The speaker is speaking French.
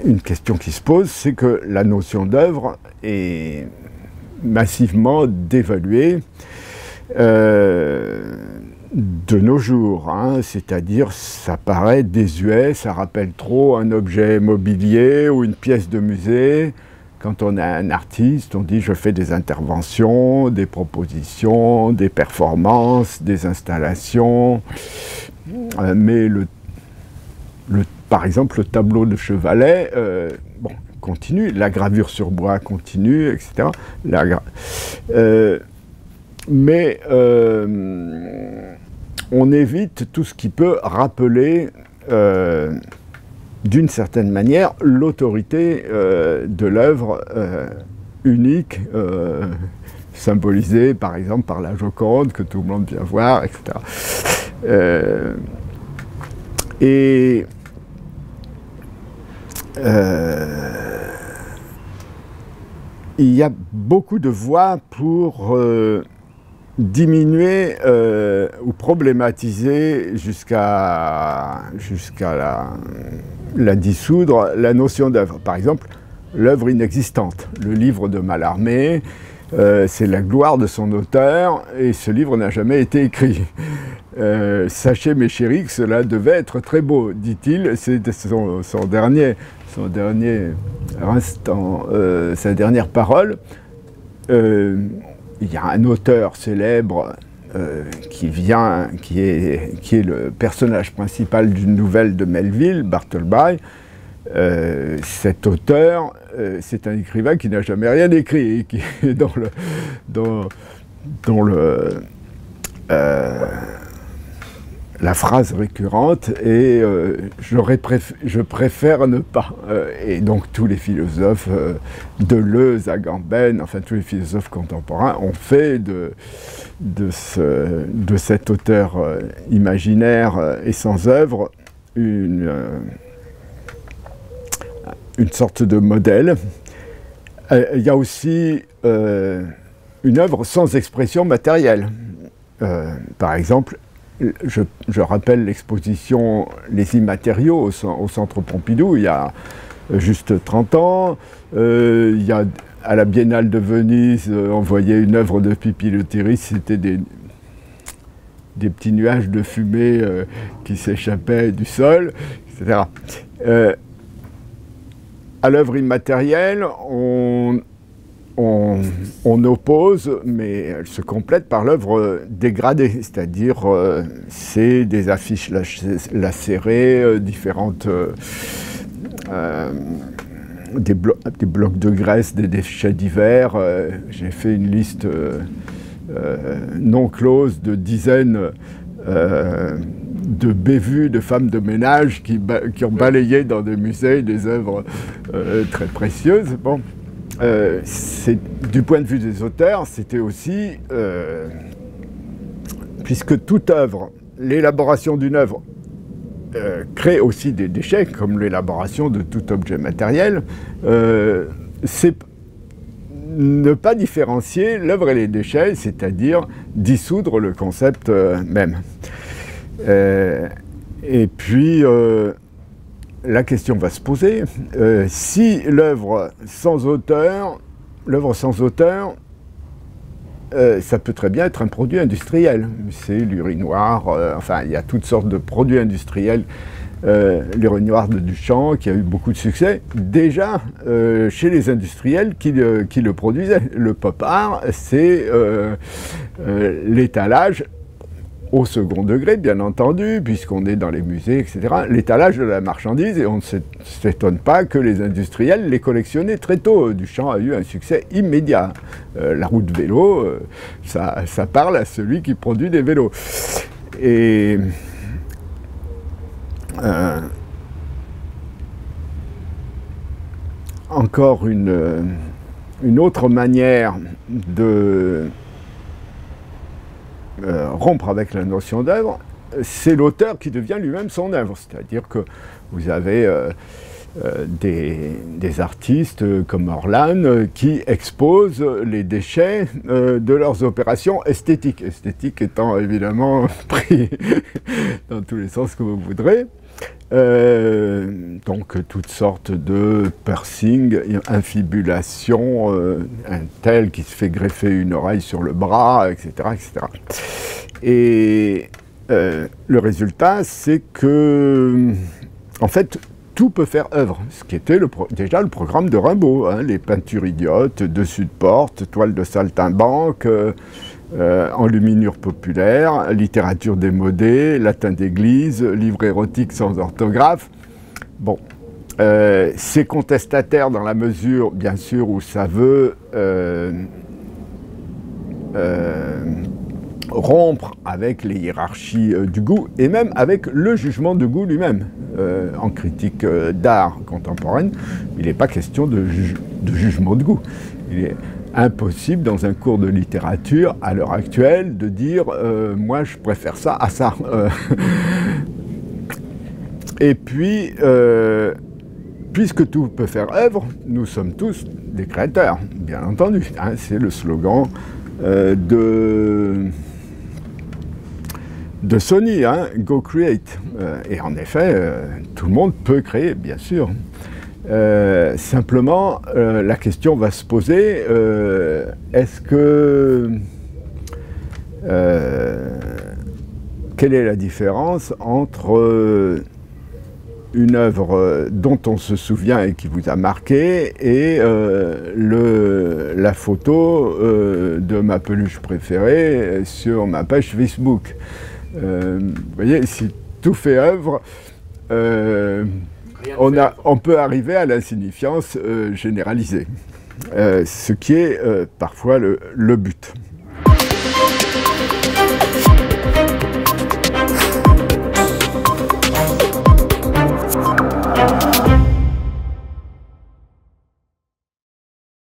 une question qui se pose, c'est que la notion d'œuvre est massivement dévaluée de nos jours, hein, c'est-à-dire ça paraît désuet, ça rappelle trop un objet mobilier ou une pièce de musée. Quand on est un artiste, on dit je fais des interventions, des propositions, des performances, des installations, mais par exemple le tableau de Chevalet, bon, continue, la gravure sur bois continue, etc. Mais on évite tout ce qui peut rappeler, d'une certaine manière, l'autorité de l'œuvre unique, symbolisée par exemple par la Joconde, que tout le monde vient voir, etc. Il y a beaucoup de voix pour diminuer ou problématiser jusqu'à la dissoudre la notion d'œuvre. Par exemple, l'œuvre inexistante. Le livre de Mallarmé, c'est la gloire de son auteur et ce livre n'a jamais été écrit. Sachez mes chéris que cela devait être très beau, dit-il. C'est son dernier instant, sa dernière parole. Il y a un auteur célèbre qui est le personnage principal d'une nouvelle de Melville, Bartleby. Cet auteur, c'est un écrivain qui n'a jamais rien écrit, et qui est la phrase récurrente est je préfère ne pas. Et donc tous les philosophes, Deleuze, Agamben, enfin tous les philosophes contemporains ont fait de cet auteur imaginaire et sans œuvre une sorte de modèle. Il y a aussi une œuvre sans expression matérielle. Par exemple, je rappelle l'exposition Les Immatériaux au Centre Pompidou, il y a juste 30 ans. Il y a, à la Biennale de Venise, on voyait une œuvre de Pipi Lethierry, c'était des petits nuages de fumée qui s'échappaient du sol, etc. À l'œuvre immatérielle, on oppose, mais elle se complète par l'œuvre dégradée, c'est-à-dire c'est des affiches lacérées, différentes, des blocs de graisse, des déchets divers. J'ai fait une liste non close de dizaines de bévues de femmes de ménage qui ont balayé dans des musées des œuvres très précieuses. Bon. Du point de vue des auteurs, c'était aussi, puisque toute œuvre, l'élaboration d'une œuvre crée aussi des déchets, comme l'élaboration de tout objet matériel, c'est ne pas différencier l'œuvre et les déchets, c'est-à-dire dissoudre le concept même. Et puis, la question va se poser, si l'œuvre sans auteur, ça peut très bien être un produit industriel. C'est l'urinoir, enfin il y a toutes sortes de produits industriels. L'urinoir de Duchamp, qui a eu beaucoup de succès, déjà chez les industriels qui le produisaient. Le pop art, c'est l'étalage au second degré, bien entendu, puisqu'on est dans les musées, etc., l'étalage de la marchandise, et on ne s'étonne pas que les industriels les collectionnaient très tôt. Duchamp a eu un succès immédiat. La roue de vélo, ça parle à celui qui produit des vélos. Et encore une autre manière de rompre avec la notion d'œuvre, c'est l'auteur qui devient lui-même son œuvre. C'est-à-dire que vous avez des artistes comme Orlan qui exposent les déchets de leurs opérations esthétiques. Esthétique étant évidemment pris dans tous les sens que vous voudrez. Donc toutes sortes de piercings, infibulations, un tel qui se fait greffer une oreille sur le bras, etc. etc. Et le résultat, c'est que, en fait, tout peut faire œuvre, ce qui était déjà le programme de Rimbaud, hein, les peintures idiotes, dessus de porte, toile de saltimbanque, enluminure populaire, littérature démodée, latin d'église, livre érotique sans orthographe. Bon, c'est contestataire dans la mesure, bien sûr, où ça veut rompre avec les hiérarchies du goût et même avec le jugement de goût lui-même. En critique d'art contemporaine, il n'est pas question de jugement de goût. Il est impossible dans un cours de littérature à l'heure actuelle de dire moi je préfère ça à ça. Et puis, puisque tout peut faire œuvre, nous sommes tous des créateurs, bien entendu. Hein, c'est le slogan de Sony, hein, Go Create. Et en effet, tout le monde peut créer, bien sûr. Simplement, la question va se poser, est-ce que... quelle est la différence entre une œuvre dont on se souvient et qui vous a marqué et la photo de ma peluche préférée sur ma page Facebook? Vous voyez, si tout fait œuvre, on peut arriver à l'insignifiance généralisée, ce qui est parfois le but.